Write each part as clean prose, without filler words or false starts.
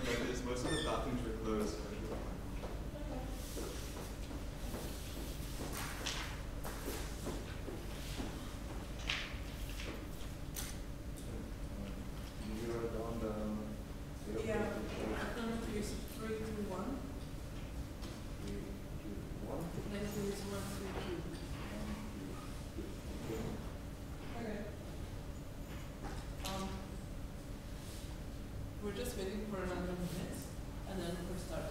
that is most of the bathrooms were closed. We're just waiting for another minute, and then we're starting.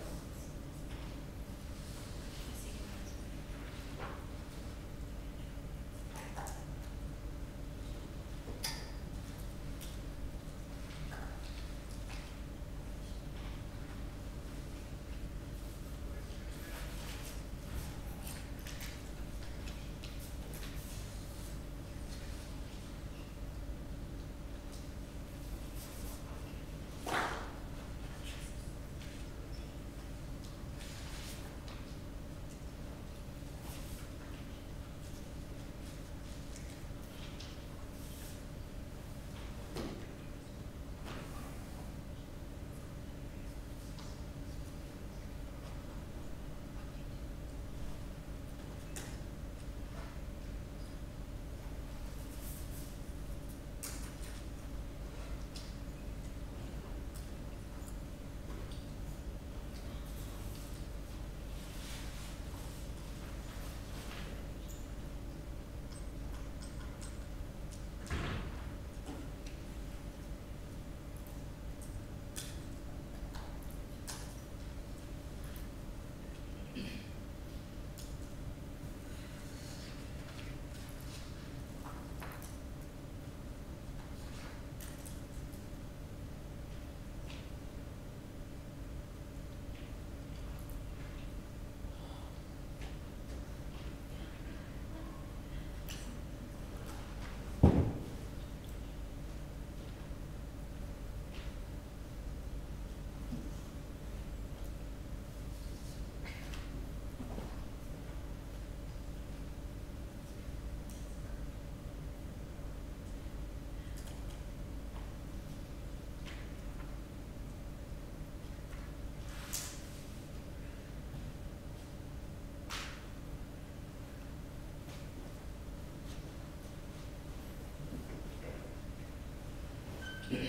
Okay,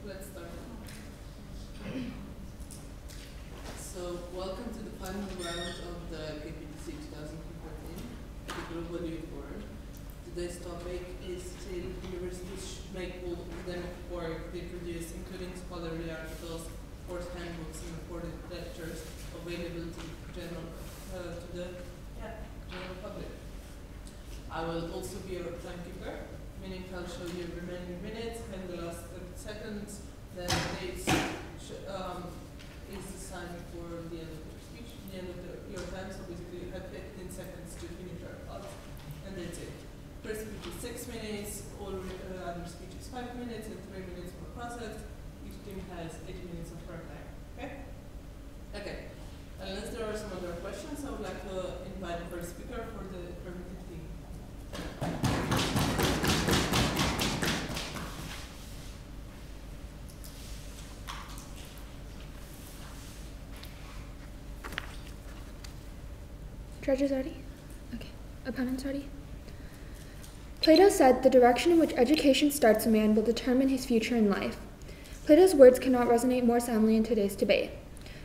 let's start. So, welcome to the final round of the KPDC 2014, the Global Youth Forum. Today's topic is still universities should make all academic work they produce, including scholarly articles, course handbooks, and recorded lectures, available to the general public. I will also be your timekeeper, meaning I'll show you remaining minutes and the last 30 seconds. Then dates is assigned for the end of your speech, the end of your time. So basically, you have 15 seconds to finish your thoughts, and that's it. First speech is 6 minutes, all other speech is 5 minutes, and 3 minutes for process. Each team has 8 minutes of prep time. Okay? Okay. Unless there are some other questions, I would like to invite the first speaker for the affirmative team. Judges ready? Okay. Opponents ready? Plato said, "The direction in which education starts a man will determine his future in life." Plato's words cannot resonate more soundly in today's debate.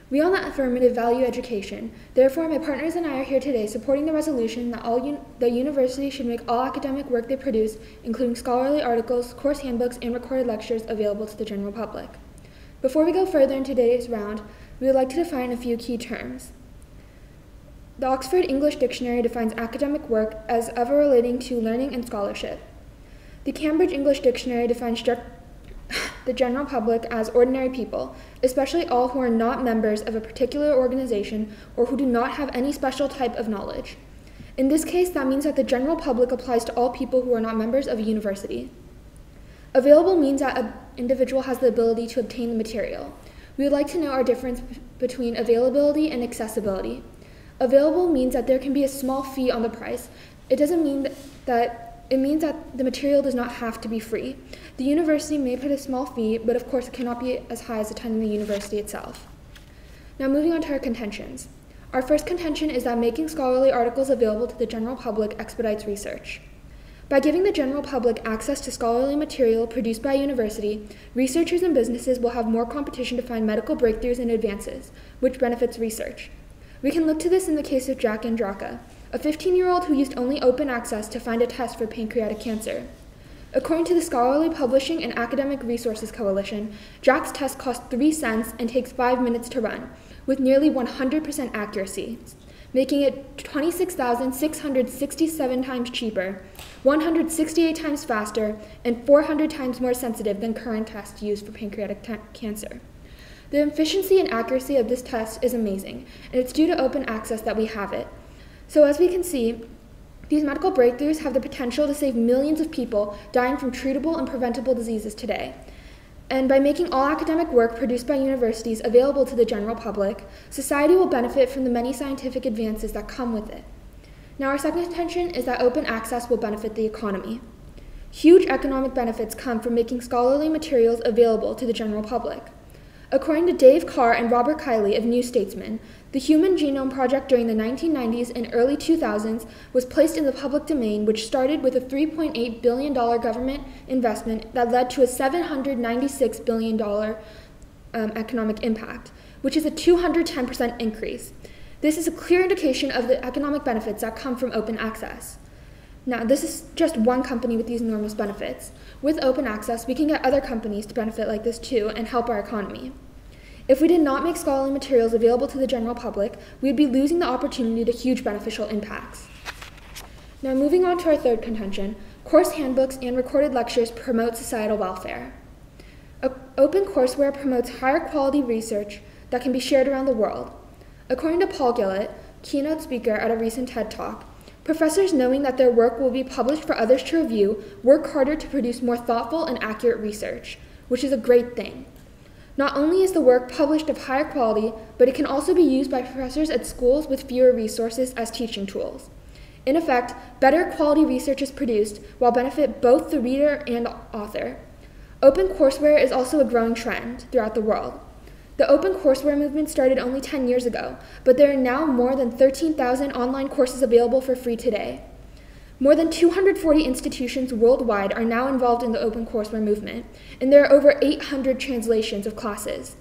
We all at Affirmative value education. Therefore, my partners and I are here today supporting the resolution that the university should make all academic work they produce, including scholarly articles, course handbooks, and recorded lectures, available to the general public. Before we go further in today's round, we would like to define a few key terms. The Oxford English Dictionary defines academic work as ever relating to learning and scholarship. The Cambridge English Dictionary defines the general public as ordinary people, especially all who are not members of a particular organization or who do not have any special type of knowledge. In this case, that means that the general public applies to all people who are not members of a university. Available means that an individual has the ability to obtain the material. We would like to know our difference between availability and accessibility. Available means that there can be a small fee on the price. It doesn't mean that it means that the material does not have to be free. The university may put a small fee, but of course it cannot be as high as attending the university itself. Now moving on to our contentions. Our first contention is that making scholarly articles available to the general public expedites research. By giving the general public access to scholarly material produced by a university, researchers and businesses will have more competition to find medical breakthroughs and advances, which benefits research. We can look to this in the case of Jack Andraka, a 15-year-old who used only open access to find a test for pancreatic cancer. According to the Scholarly Publishing and Academic Resources Coalition, Jack's test costs 3 cents and takes 5 minutes to run, with nearly 100% accuracy, making it 26,667 times cheaper, 168 times faster, and 400 times more sensitive than current tests used for pancreatic cancer. The efficiency and accuracy of this test is amazing, and it's due to open access that we have it. So as we can see, these medical breakthroughs have the potential to save millions of people dying from treatable and preventable diseases today. And by making all academic work produced by universities available to the general public, society will benefit from the many scientific advances that come with it. Now, our second contention is that open access will benefit the economy. Huge economic benefits come from making scholarly materials available to the general public. According to Dave Carr and Robert Kiley of New Statesman, the Human Genome Project during the 1990s and early 2000s was placed in the public domain, which started with a $3.8 billion government investment that led to a $796 billion economic impact, which is a 210% increase. This is a clear indication of the economic benefits that come from open access. Now, this is just one company with these enormous benefits. With open access, we can get other companies to benefit like this too and help our economy. If we did not make scholarly materials available to the general public, we would be losing the opportunity to huge beneficial impacts. Now, moving on to our third contention, course handbooks and recorded lectures promote societal welfare. Open courseware promotes higher quality research that can be shared around the world. According to Paul Gillett, keynote speaker at a recent TED Talk, professors, knowing that their work will be published for others to review, work harder to produce more thoughtful and accurate research, which is a great thing. Not only is the work published of higher quality, but it can also be used by professors at schools with fewer resources as teaching tools. In effect, better quality research is produced while benefit both the reader and author. Open courseware is also a growing trend throughout the world. The open courseware movement started only 10 years ago, but there are now more than 13,000 online courses available for free today. More than 240 institutions worldwide are now involved in the open courseware movement, and there are over 800 translations of classes.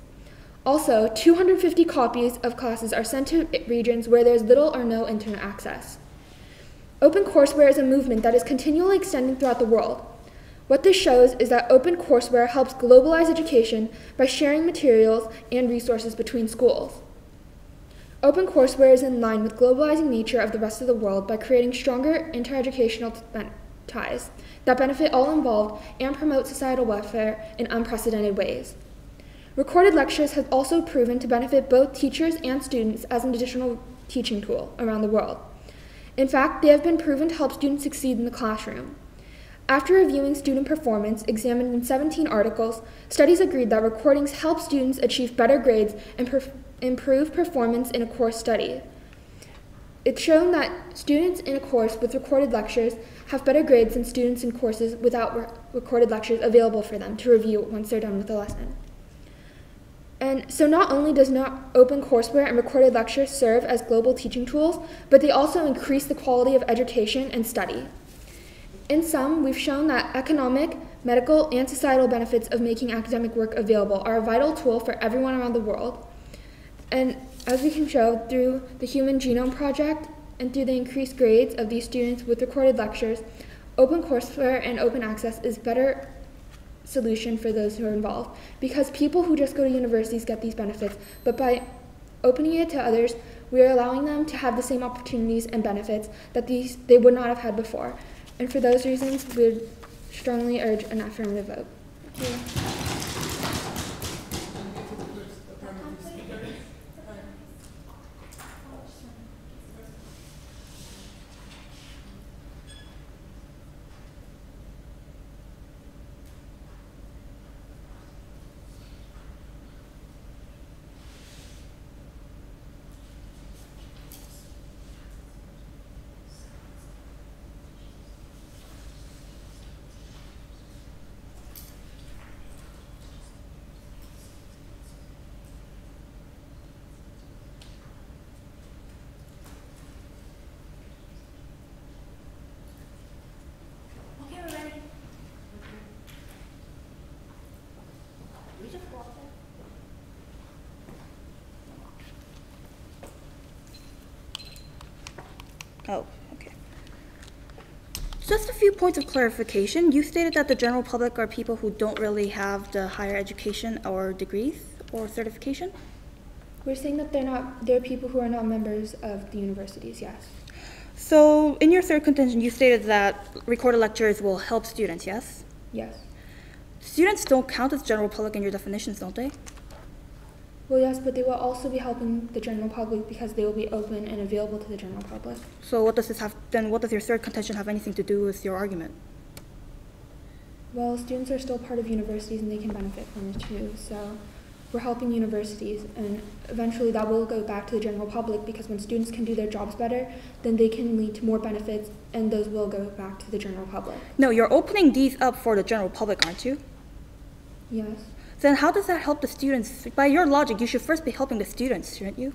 Also, 250 copies of classes are sent to regions where there is little or no internet access. Open courseware is a movement that is continually extending throughout the world. What this shows is that open courseware helps globalize education by sharing materials and resources between schools. Open courseware is in line with globalizing nature of the rest of the world by creating stronger intereducational ties that benefit all involved and promote societal welfare in unprecedented ways. Recorded lectures have also proven to benefit both teachers and students as an additional teaching tool around the world. In fact, they have been proven to help students succeed in the classroom. After reviewing student performance examined in 17 articles, studies agreed that recordings help students achieve better grades and improve performance in a course study. It's shown that students in a course with recorded lectures have better grades than students in courses without recorded lectures available for them to review once they're done with the lesson. And so not only does open courseware and recorded lectures serve as global teaching tools, but they also increase the quality of education and study. In sum, we've shown that economic, medical, and societal benefits of making academic work available are a vital tool for everyone around the world. And as we can show through the Human Genome Project and through the increased grades of these students with recorded lectures, open courseware and open access is a better solution for those who are involved, because people who just go to universities get these benefits, but by opening it to others, we are allowing them to have the same opportunities and benefits that they would not have had before. And for those reasons, we would strongly urge an affirmative vote. Thank you. Oh, okay. Just a few points of clarification. You stated that the general public are people who don't really have the higher education or degrees or certification? We're saying that they're people who are not members of the universities, yes. So in your third contention, you stated that recorded lectures will help students, yes? Yes. Students don't count as general public in your definitions, don't they? Well, yes, but they will also be helping the general public because they will be open and available to the general public. So what does this have, then what does your third contention have anything to do with your argument? Well, students are still part of universities and they can benefit from it too. So we're helping universities, and eventually that will go back to the general public because when students can do their jobs better, then they can lead to more benefits and those will go back to the general public. No, you're opening these up for the general public, aren't you? Yes. Then how does that help the students? By your logic, you should first be helping the students, shouldn't you?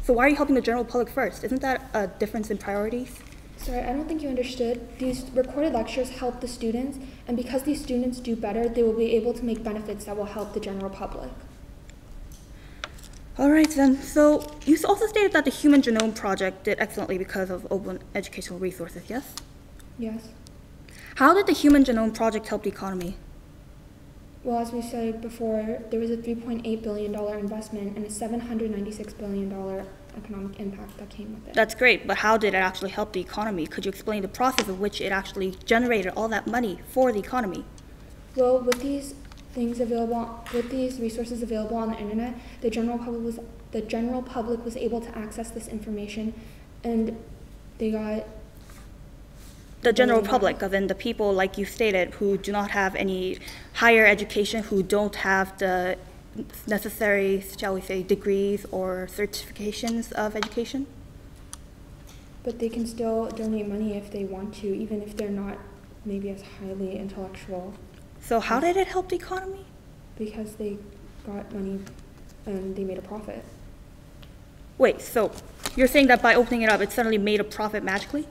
So why are you helping the general public first? Isn't that a difference in priorities? Sorry, I don't think you understood. These recorded lectures help the students, and because these students do better, they will be able to make benefits that will help the general public. All right then, so you also stated that the Human Genome Project did excellently because of open educational resources, yes? Yes. How did the Human Genome Project help the economy? Well, as we said before, there was a $3.8 billion investment and a $796 billion economic impact that came with it. That's great, but how did it actually help the economy? Could you explain the process of which it actually generated all that money for the economy? Well, with these resources available on the internet, the general public was able to access this information, and they got The general public, as in the people, like you stated, who do not have any higher education, who don't have the necessary, shall we say, degrees or certifications of education? But they can still donate money if they want to, even if they're not maybe as highly intellectual. So how did it help the economy? Because they got money and they made a profit. Wait, so you're saying that by opening it up, it suddenly made a profit magically?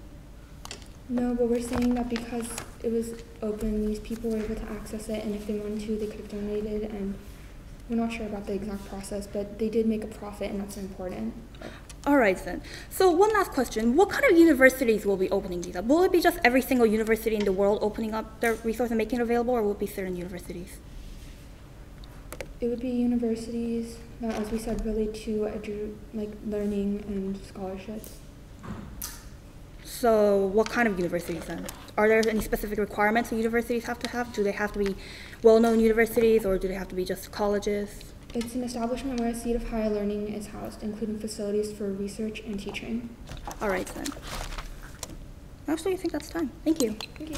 No, but we're saying that because it was open, these people were able to access it, and if they wanted to, they could have donated, and we're not sure about the exact process, but they did make a profit, and that's important. All right then. So one last question. What kind of universities will be opening these up? Will it be just every single university in the world opening up their resource and making it available, or will it be certain universities? It would be universities that, as we said, relate to learning and scholarships. So what kind of universities then? Are there any specific requirements that universities have to have? Do they have to be well-known universities, or do they have to be just colleges? It's an establishment where a seat of higher learning is housed, including facilities for research and teaching. All right then. Actually, I think that's time. Thank you. Thank you.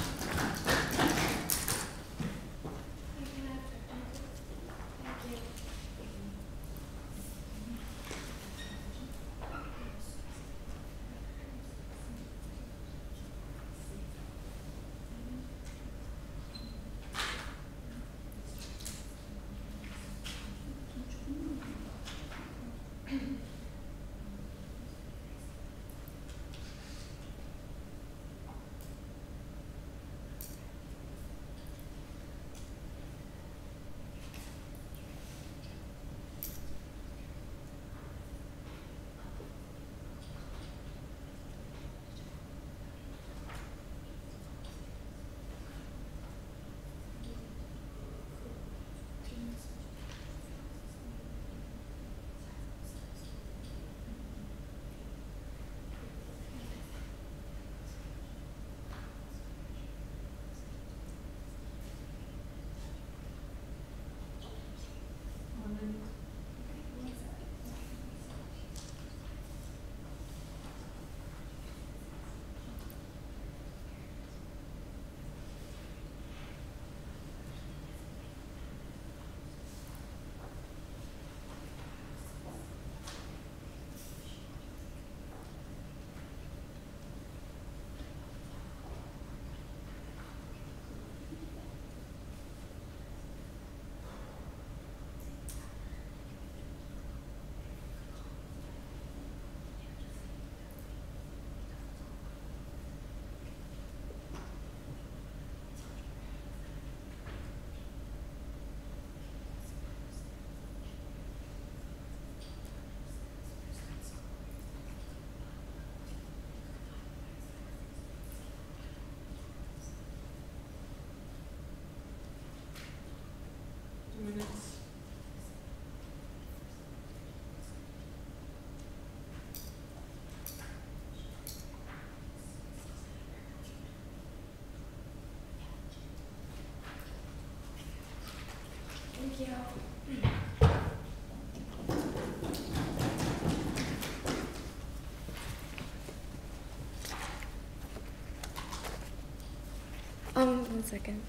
you. 1 second.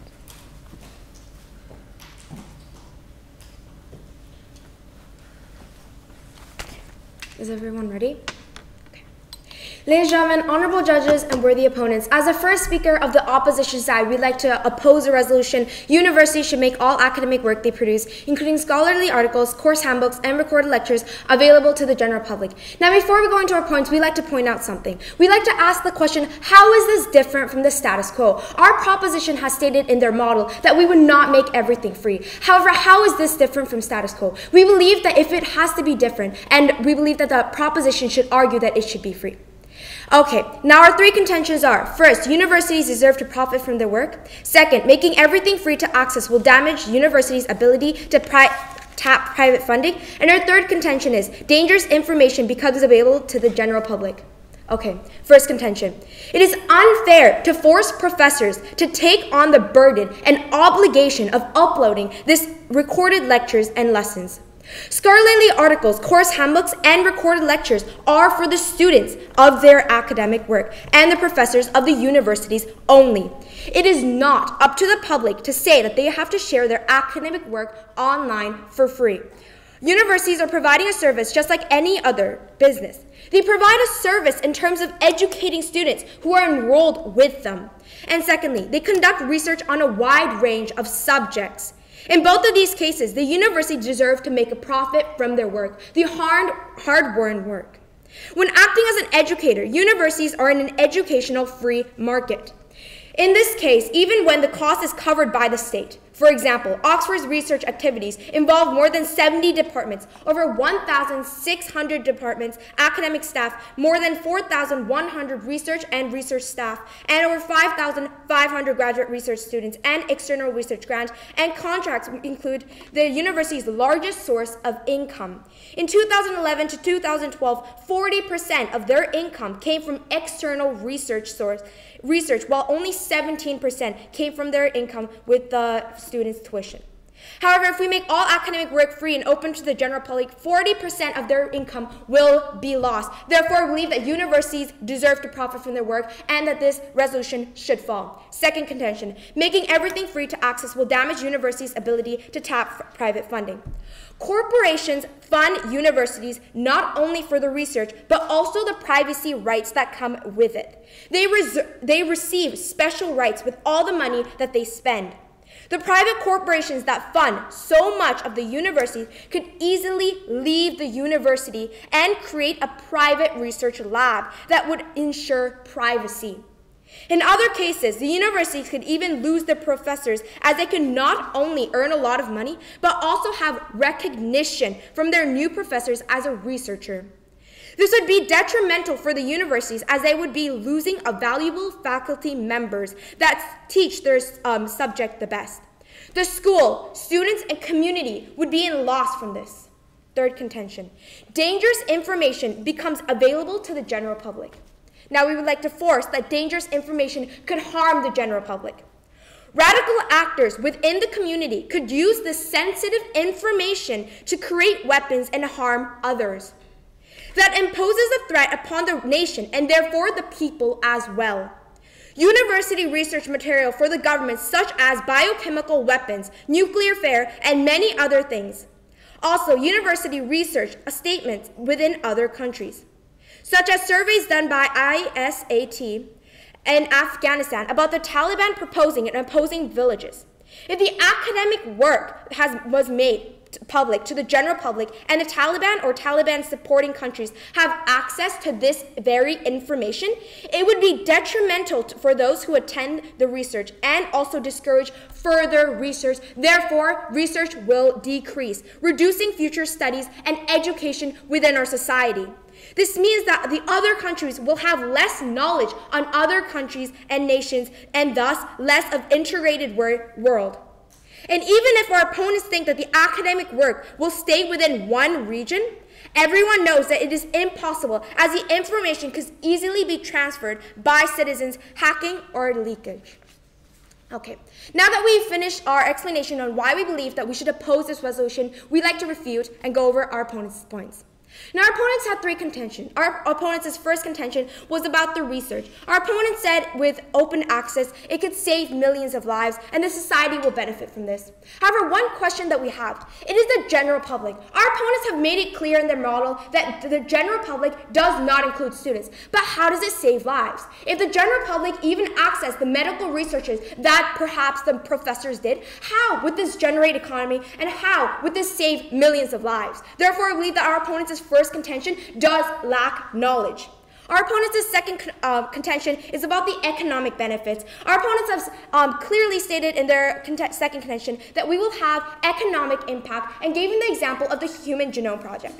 Is everyone ready? Ladies and gentlemen, honorable judges, and worthy opponents, as the first speaker of the opposition side, we'd like to oppose a resolution. Universities should make all academic work they produce, including scholarly articles, course handbooks, and recorded lectures, available to the general public. Now, before we go into our points, we'd like to point out something. We'd like to ask the question, how is this different from the status quo? Our proposition has stated in their model that we would not make everything free. However, how is this different from status quo? We believe that if it has to be different, and we believe that the proposition should argue that it should be free. Okay, now our three contentions are: first, universities deserve to profit from their work. Second, making everything free to access will damage universities' ability to tap private funding. And our third contention is dangerous information becomes available to the general public. Okay, first contention. It is unfair to force professors to take on the burden and obligation of uploading this recorded lectures and lessons. Scholarly articles, course handbooks, and recorded lectures are for the students of their academic work and the professors of the universities only. It is not up to the public to say that they have to share their academic work online for free. Universities are providing a service just like any other business. They provide a service in terms of educating students who are enrolled with them. And secondly, they conduct research on a wide range of subjects. In both of these cases, the university deserves to make a profit from their work, the hard-won work. When acting as an educator, universities are in an educational free market. In this case, even when the cost is covered by the state. For example, Oxford's research activities involve more than 70 departments, over 1,600 departments, academic staff, more than 4,100 research and research staff, and over 5,500 graduate research students and external research grants, and contracts include the university's largest source of income. In 2011 to 2012, 40% of their income came from external research, while only 17% came from their income with the students' tuition. However, if we make all academic work free and open to the general public, 40% of their income will be lost. Therefore, we believe that universities deserve to profit from their work and that this resolution should fall. Second contention, making everything free to access will damage universities' ability to tap private funding. Corporations fund universities not only for the research, but also the privacy rights that come with it. They receive special rights with all the money that they spend. The private corporations that fund so much of the universities could easily leave the university and create a private research lab that would ensure privacy. In other cases, the universities could even lose their professors, as they could not only earn a lot of money, but also have recognition from their new professors as a researcher. This would be detrimental for the universities, as they would be losing a valuable faculty members that teach their subject the best. The school, students, and community would be in loss from this. Third contention, dangerous information becomes available to the general public. Now, we would like to force that dangerous information could harm the general public. Radical actors within the community could use this sensitive information to create weapons and harm others. That imposes a threat upon the nation and therefore the people as well. University research material for the government, such as biochemical weapons, nuclear fare, and many other things. Also, university research statements within other countries, such as surveys done by ISAT in Afghanistan about the Taliban proposing and opposing villages. If the academic work was made public to the general public, and the Taliban or Taliban supporting countries have access to this very information, it would be detrimental for those who attend the research and also discourage further research. Therefore, research will decrease, reducing future studies and education within our society. This means that the other countries will have less knowledge on other countries and nations, and thus less of integrated world. And even if our opponents think that the academic work will stay within one region, everyone knows that it is impossible, as the information could easily be transferred by citizens, hacking or leakage. Okay, now that we've finished our explanation on why we believe that we should oppose this resolution, we'd like to refute and go over our opponent's points. Now, our opponents had three contention. Our opponent's first contention was about the research. Our opponent said with open access, it could save millions of lives and the society will benefit from this. However, one question that we have, it is the general public. Our opponents have made it clear in their model that the general public does not include students. But how does it save lives? If the general public even access the medical researches that perhaps the professors did, how would this generate economy and how would this save millions of lives? Therefore, I believe that our opponent's first contention does lack knowledge. Our opponent's second contention is about the economic benefits. Our opponents have clearly stated in their second contention that we will have economic impact and gave them the example of the Human Genome Project.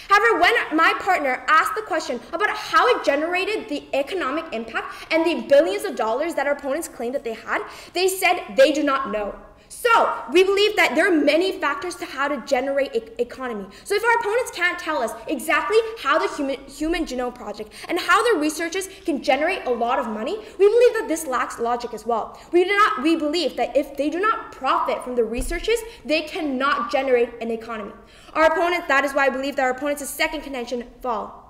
However, when my partner asked the question about how it generated the economic impact and the billions of dollars that our opponents claimed that they had, they said they do not know. So, we believe that there are many factors to how to generate economy. So if our opponents can't tell us exactly how the Human Genome Project and how the researchers can generate a lot of money, we believe that this lacks logic as well. We believe that if they do not profit from the researches, they cannot generate an economy. That is why I believe that our opponent's second contention fall.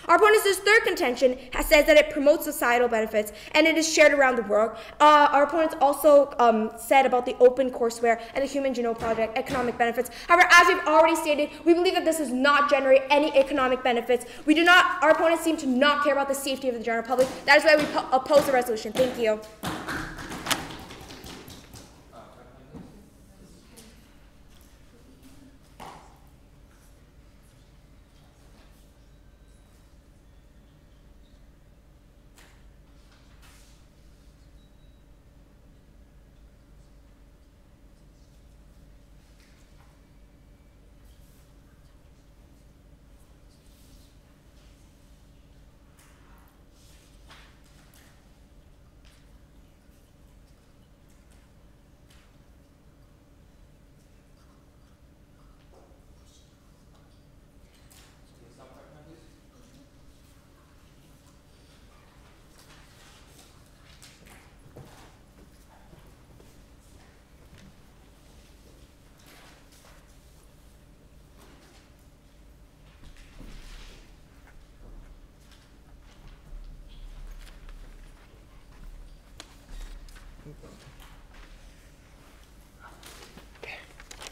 Our opponent's third contention says that it promotes societal benefits and it is shared around the world. Our opponents also said about the open courseware and the Human Genome Project economic benefits. However, as we've already stated, we believe that this does not generate any economic benefits. Our opponents seem to not care about the safety of the general public. That is why we oppose the resolution. Thank you.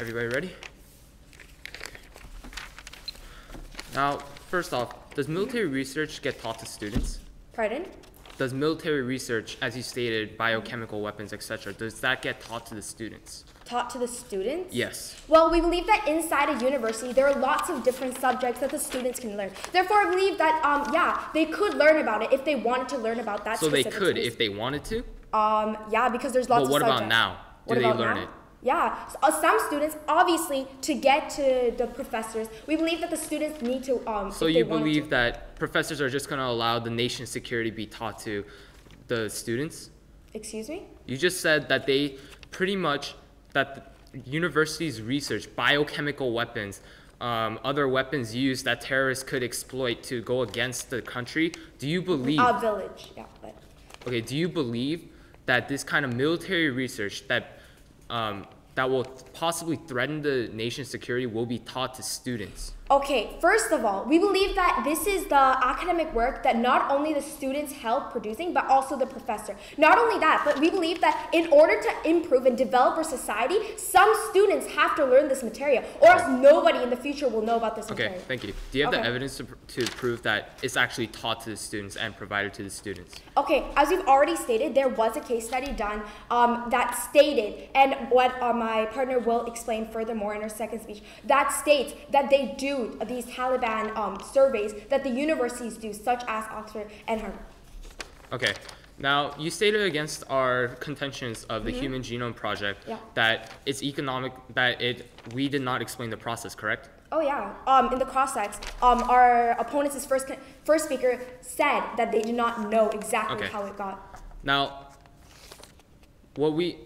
Everybody ready? Now, first off, does military research get taught to students? Pardon? Does military research, as you stated, biochemical weapons, etc., does that get taught to the students? Taught to the students? Yes. Well, we believe that inside a university, there are lots of different subjects that the students can learn. Therefore, I believe that, yeah, they could learn about it if they wanted to learn about that. So they could if they wanted to? Yeah, because there's lots of subjects. But what about now? Do they learn it? Yeah, so, some students, obviously, to get to the professors, we believe that the students need to, So you believe that professors are just going to allow the nation's security be taught to the students? Excuse me? You just said that they pretty much, that the universities research biochemical weapons, other weapons used that terrorists could exploit to go against the country. Do you believe... village, yeah. But. Okay, do you believe that this kind of military research that will possibly threaten the nation's security will be taught to students? Okay, first of all, we believe that this is the academic work that not only the students help producing, but also the professor. Not only that, but we believe that in order to improve and develop our society, some students have to learn this material, or else nobody in the future will know about this material. Okay, thank you. Do you have the evidence to prove that it's actually taught to the students and provided to the students? Okay, as we've already stated, there was a case study done that stated, and what my partner will explain furthermore in her second speech, that states that they do these Taliban surveys that the universities do, such as Oxford and Harvard. Okay. Now, you stated against our contentions of the Human Genome Project that it's economic, that we did not explain the process, correct? Oh yeah. In the cross-sects, our opponent's first speaker said that they did not know exactly how it got. Now, what we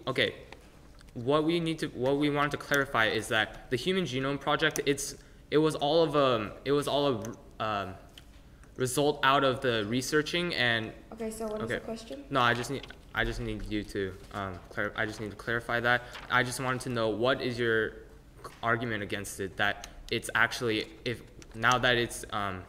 wanted to clarify is that the Human Genome Project, it was all result out of the researching and. Okay, so what is the question? No, I just need you to I just need to clarify that. I just wanted to know what is your argument against it, that it's actually, now that it's a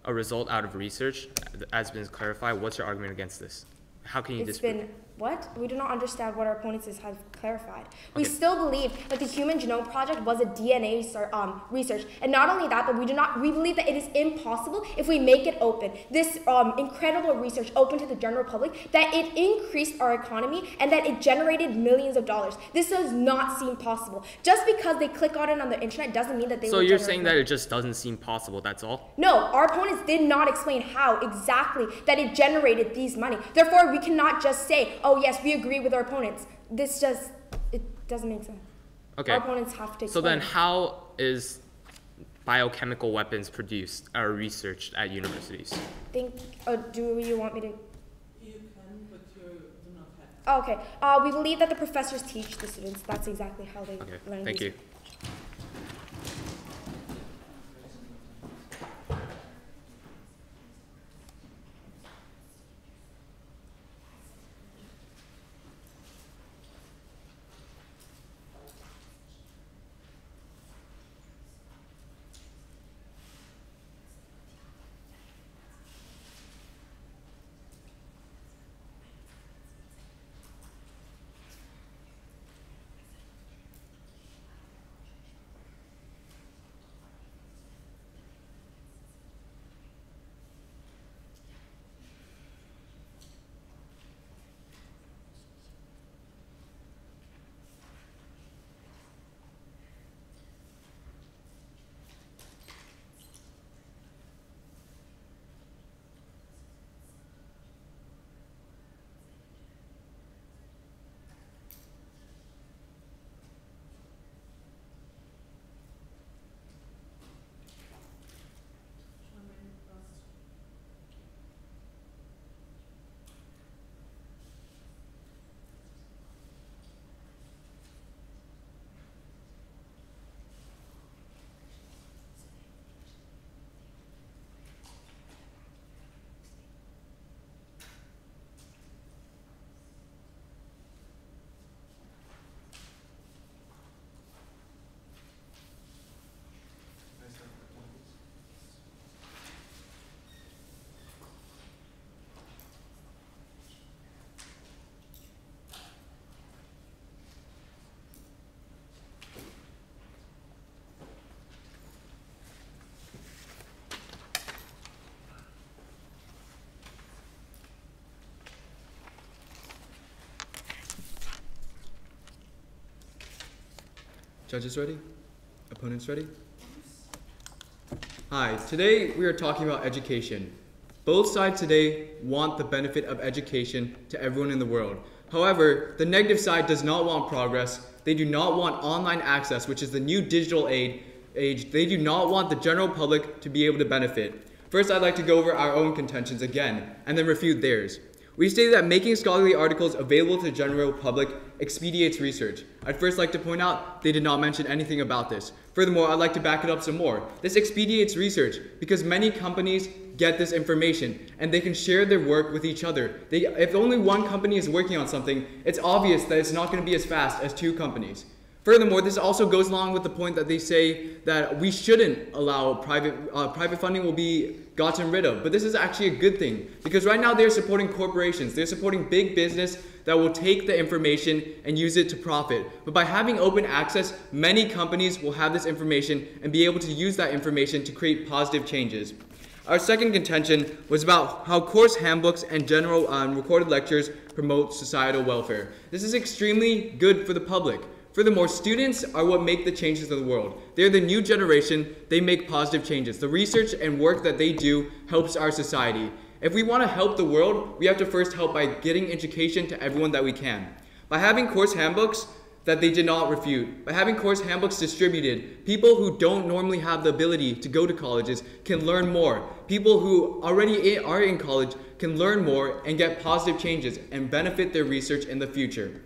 result out of research, as been clarified, what's your argument against this? How can you disprove? What? We do not understand what our opponents have clarified. We Okay. still believe that the Human Genome Project was a DNA research. And not only that, but we believe that it is impossible if we make it open, this incredible research open to the general public, that it increased our economy and that it generated millions of dollars. This does not seem possible. Just because they click on it on the internet doesn't mean that they So will you're generate saying money. that it just doesn't seem possible, that's all? No, our opponents did not explain how exactly that it generated these money. Therefore, we cannot just say, oh yes, we agree with our opponents. It doesn't make sense. Okay. Our opponents have to explain. So then how is biochemical weapons produced or researched at universities? Do you want me to? You can, but you do not have. Oh, okay. We believe that the professors teach the students. That's exactly how they Okay, learn. thank you. Judges ready? Opponents ready? Hi, today we are talking about education. Both sides today want the benefit of education to everyone in the world. However, the negative side does not want progress. They do not want online access, which is the new digital age. They do not want the general public to be able to benefit. First, I'd like to go over our own contentions again, and then refute theirs. We stated that making scholarly articles available to the general public expedites research. I'd first like to point out they did not mention anything about this. Furthermore, I'd like to back it up some more. This expedites research because many companies get this information and they can share their work with each other. If only one company is working on something, it's obvious that it's not going to be as fast as two companies. Furthermore, this also goes along with the point that they say that we shouldn't allow private funding will be gotten rid of. But this is actually a good thing because right now they're supporting corporations. They're supporting big business that will take the information and use it to profit. But by having open access, many companies will have this information and be able to use that information to create positive changes. Our second contention was about how course handbooks and general recorded lectures promote societal welfare. This is extremely good for the public. Furthermore, students are what make the changes in the world. They're the new generation. They make positive changes. The research and work that they do helps our society. If we want to help the world, we have to first help by getting education to everyone that we can. By having course handbooks that they did not refute, by having course handbooks distributed, people who don't normally have the ability to go to colleges can learn more. People who already are in college can learn more and get positive changes and benefit their research in the future.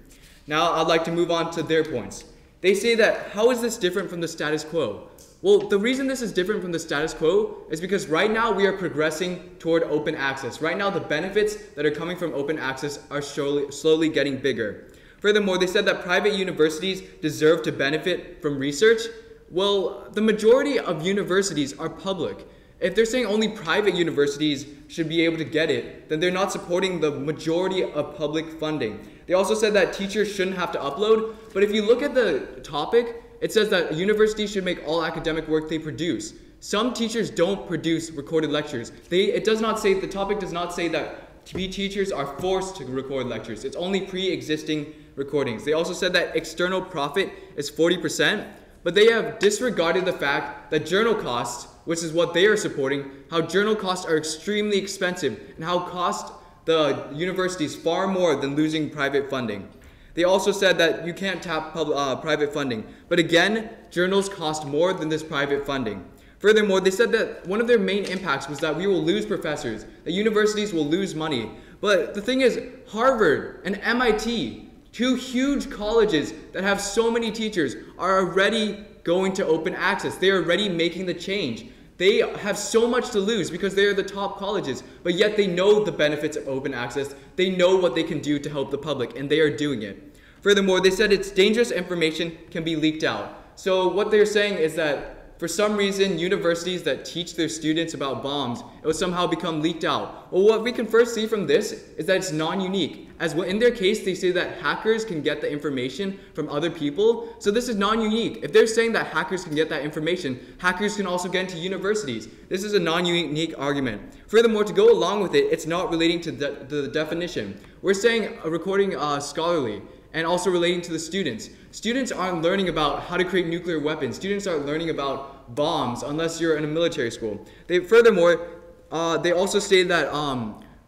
Now I'd like to move on to their points. They say that, how is this different from the status quo? Well, the reason this is different from the status quo is because right now we are progressing toward open access. Right now the benefits that are coming from open access are slowly getting bigger. Furthermore, they said that private universities deserve to benefit from research. Well, the majority of universities are public. If they're saying only private universities should be able to get it, then they're not supporting the majority of public funding. They also said that teachers shouldn't have to upload, but if you look at the topic, it says that universities should make all academic work they produce. Some teachers don't produce recorded lectures. The topic does not say that teachers are forced to record lectures. It's only pre-existing recordings. They also said that external profit is 40%, but they have disregarded the fact that journal costs, which is what they are supporting, how journal costs are extremely expensive and how cost the universities far more than losing private funding. They also said that you can't tap private funding, but again, journals cost more than this private funding. Furthermore, they said that one of their main impacts was that we will lose professors, that universities will lose money. But the thing is, Harvard and MIT, two huge colleges that have so many teachers, are already going to open access. They are already making the change. They have so much to lose because they are the top colleges, but yet they know the benefits of open access. They know what they can do to help the public, and they are doing it. Furthermore, they said it's dangerous information can be leaked out. So what they're saying is that for some reason, universities that teach their students about bombs, it will somehow become leaked out. Well, what we can first see from this is that it's non-unique. As in their case, they say that hackers can get the information from other people. So this is non-unique. If they're saying that hackers can get that information, hackers can also get into universities. This is a non-unique argument. Furthermore, to go along with it, it's not relating to the definition. We're saying recording scholarly and also relating to the students. Students aren't learning about how to create nuclear weapons. Students aren't learning about bombs unless you're in a military school. Furthermore, they also stated that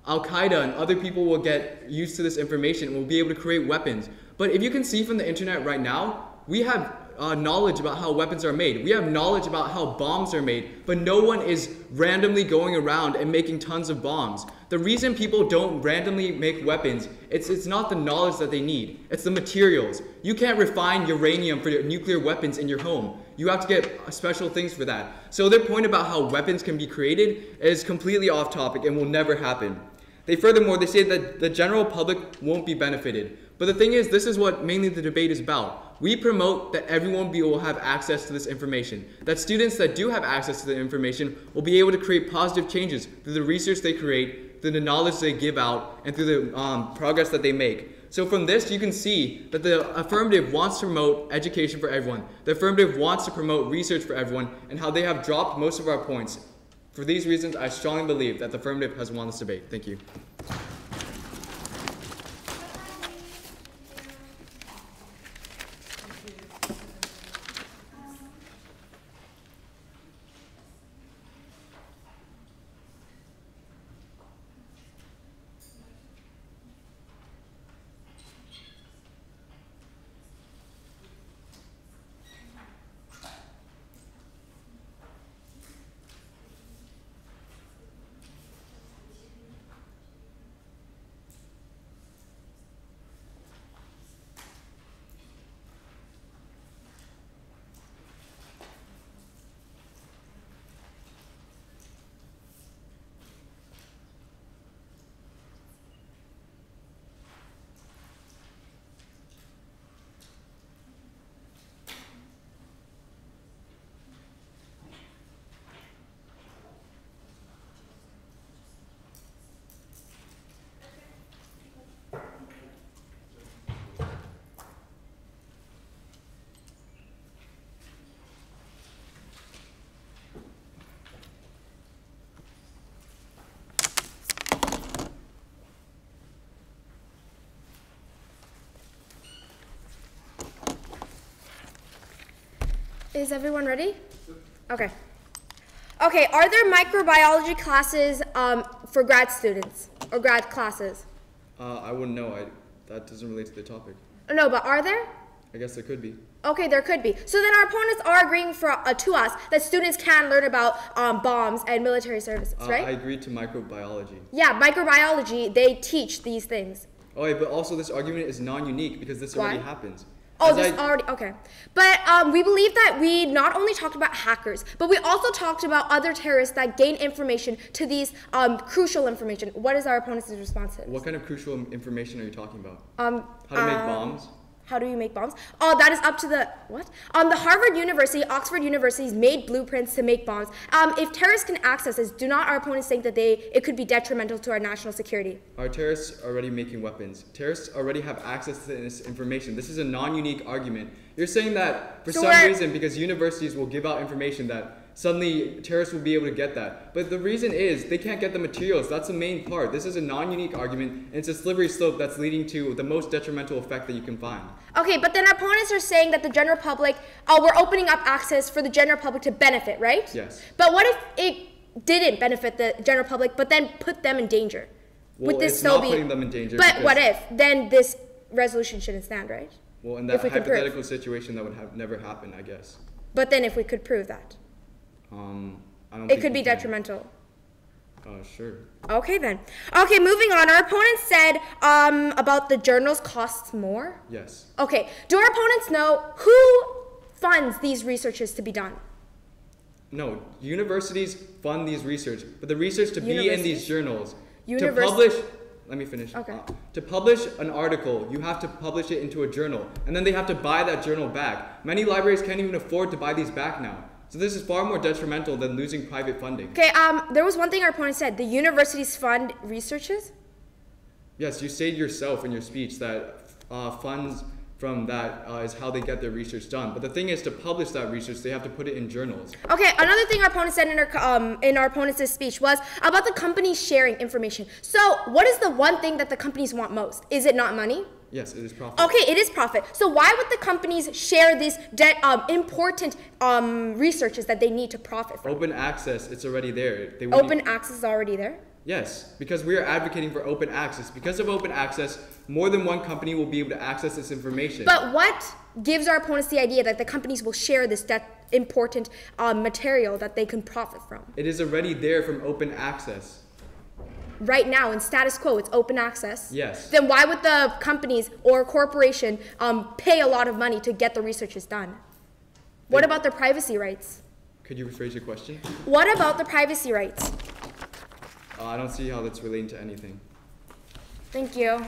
Al-Qaeda and other people will get used to this information and will be able to create weapons. But if you can see from the internet right now, we have knowledge about how weapons are made. We have knowledge about how bombs are made, but no one is randomly going around and making tons of bombs. The reason people don't randomly make weapons, it's not the knowledge that they need, it's the materials. You can't refine uranium for nuclear weapons in your home. You have to get special things for that. So their point about how weapons can be created is completely off topic and will never happen. Furthermore, they say that the general public won't be benefited. But the thing is, this is what mainly the debate is about. We promote that everyone will have access to this information, that students that do have access to the information will be able to create positive changes through the research they create, through the knowledge they give out, and through the progress that they make. So from this, you can see that the affirmative wants to promote education for everyone. The affirmative wants to promote research for everyone, and how they have dropped most of our points. For these reasons, I strongly believe that the affirmative has won this debate. Thank you. Is everyone ready? Okay. Okay, are there microbiology classes for grad students or grad classes? I wouldn't know. That doesn't relate to the topic. No, but are there? I guess there could be. Okay, there could be. So then our opponents are agreeing to us that students can learn about bombs and military services, right? I agreed to microbiology. Yeah, microbiology, they teach these things. Oh, yeah, but also this argument is non-unique because this already happens. Oh, there's already, okay. But we believe that we not only talked about hackers, but we also talked about other terrorists that gain information to these crucial information. What is our opponent's response to this? What kind of crucial information are you talking about? How to make bombs? How do you make bombs? Oh, that is up to the, what? The Harvard University, Oxford Universities made blueprints to make bombs. If terrorists can access this, do not our opponents think that it could be detrimental to our national security? Are terrorists already making weapons? Terrorists already have access to this information. This is a non-unique argument. You're saying that for some reason, because universities will give out information, that suddenly terrorists will be able to get that. But the reason is they can't get the materials. That's the main part. This is a non-unique argument, and it's a slippery slope that's leading to the most detrimental effect that you can find. Okay, but then our opponents are saying that the general public, we're opening up access for the general public to benefit, right? Yes. But what if it didn't benefit the general public, but then put them in danger? Well, Would this it's still not be, putting them in danger. But what if? Then this resolution shouldn't stand, right? Well, in that hypothetical situation, that would have never happened, I guess. But then if we could prove that? I don't It think could be we can. detrimental. Sure. Okay then. Okay, moving on. Our opponents said about the journals costs more. Yes. Okay. Do our opponents know who funds these researches to be done? No, universities fund these research, but the research to be in these journals, to publish, let me finish. Okay. To publish an article, you have to publish it into a journal, and then they have to buy that journal back. Many libraries can't even afford to buy these back now. So this is far more detrimental than losing private funding. Okay, there was one thing our opponent said, the universities fund researches? Yes, you said yourself in your speech that funds from that is how they get their research done. But the thing is, to publish that research, they have to put it in journals. Okay, another thing our opponent said in our opponent's speech was about the companies sharing information. So what is the one thing that the companies want most? Is it not money? Yes, it is profit. Okay, it is profit. So why would the companies share these important researches that they need to profit from? Open access, it's already there. Open access is already there? Yes, because we are advocating for open access. Because of open access, more than one company will be able to access this information. But what gives our opponents the idea that the companies will share this important material that they can profit from? It is already there from open access. Right now, in status quo, it's open access. Yes. Then why would the companies or corporation pay a lot of money to get the researches done? What about their privacy rights? Could you rephrase your question? What about the privacy rights? I don't see how that's relating to anything. Thank you.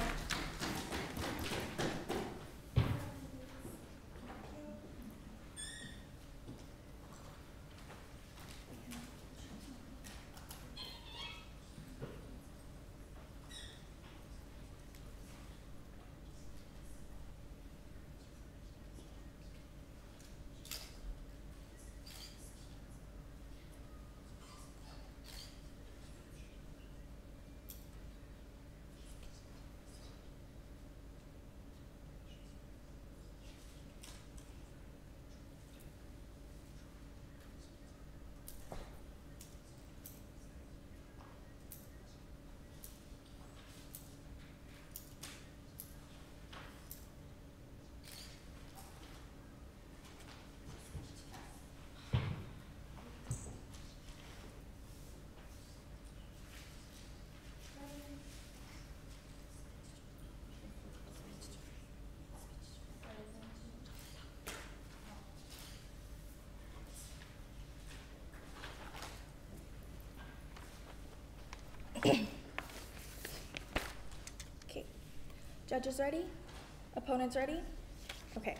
Okay, judges ready? Opponents ready? Okay.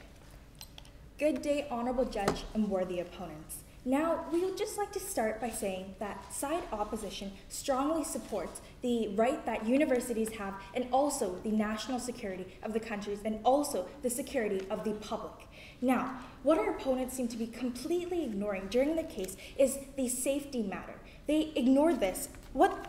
Good day, honorable judge and worthy opponents. Now, we would just like to start by saying that side opposition strongly supports the right that universities have and also the national security of the countries and also the security of the public. Now, what our opponents seem to be completely ignoring during the case is the safety matter. They ignored this.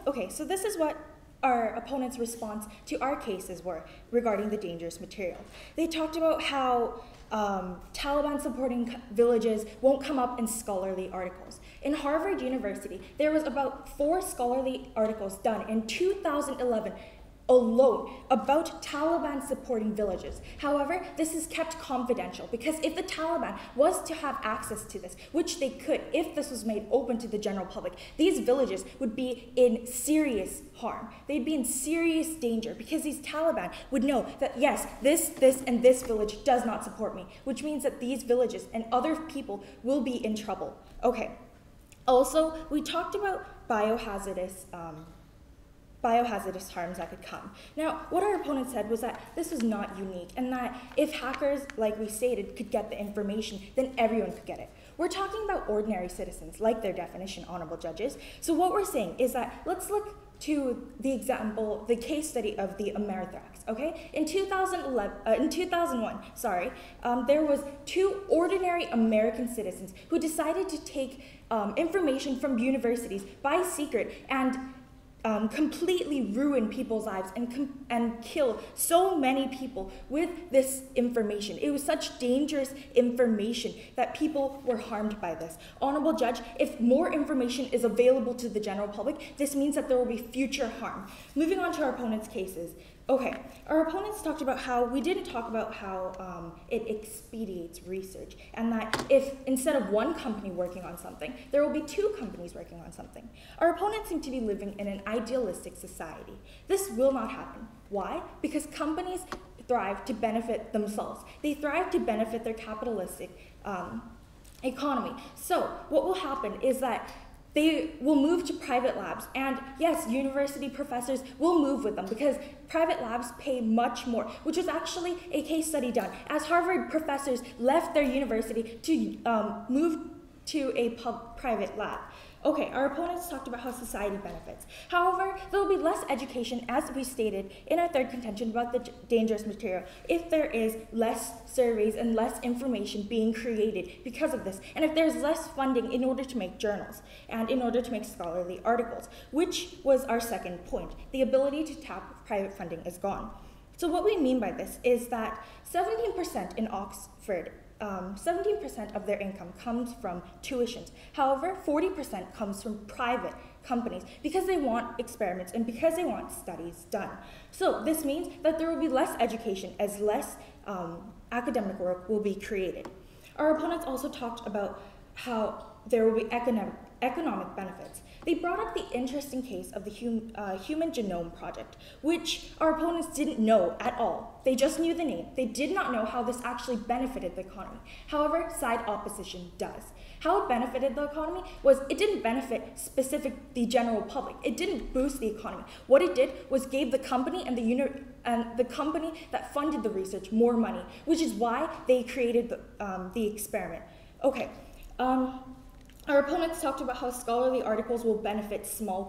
Okay, so this is what our opponents' response to our cases were regarding the dangerous material. They talked about how Taliban supporting villages won't come up in scholarly articles. In Harvard University, there was about 4 scholarly articles done in 2011 alone about Taliban supporting villages. However, this is kept confidential because if the Taliban was to have access to this, which they could if this was made open to the general public, these villages would be in serious harm. They'd be in serious danger because these Taliban would know that yes, this, and this village does not support me, which means that these villages and other people will be in trouble. Okay. Also, we talked about biohazardous harms that could come. Now, what our opponent said was that this was not unique and that if hackers, like we stated, could get the information, then everyone could get it. We're talking about ordinary citizens, like their definition, honorable judges. So what we're saying is that let's look to the example, the case study of the Amerithrax, okay? In 2001, there was 2 ordinary American citizens who decided to take information from universities by secret and completely ruin people's lives and kill so many people with this information. It was such dangerous information that people were harmed by this. Honorable Judge, if more information is available to the general public, this means that there will be future harm. Moving on to our opponent's cases. Okay, our opponents talked about how, we didn't talk about how it expedites research and that if instead of one company working on something, there will be 2 companies working on something. Our opponents seem to be living in an idealistic society. This will not happen. Why? Because companies thrive to benefit themselves. They thrive to benefit their capitalistic economy. So what will happen is that they will move to private labs, and yes, university professors will move with them because private labs pay much more, which was actually a case study done as Harvard professors left their university to move to a private lab. Okay, our opponents talked about how society benefits. However, there will be less education, as we stated in our third contention about the dangerous material, if there is less surveys and less information being created because of this, and if there's less funding in order to make journals and in order to make scholarly articles, which was our second point. The ability to tap private funding is gone. So what we mean by this is that 17% in Oxford 17% of their income comes from tuitions. However, 40% comes from private companies because they want experiments and because they want studies done. So this means that there will be less education as less academic work will be created. Our opponents also talked about how there will be economic benefits. They brought up the interesting case of the Human Genome Project, which our opponents didn't know at all. They just knew the name. They did not know how this actually benefited the economy. However, side opposition does. How it benefited the economy was it didn't benefit the general public. It didn't boost the economy. What it did was gave the company and the company that funded the research more money, which is why they created the experiment. Okay. Our opponents talked about how scholarly articles will benefit small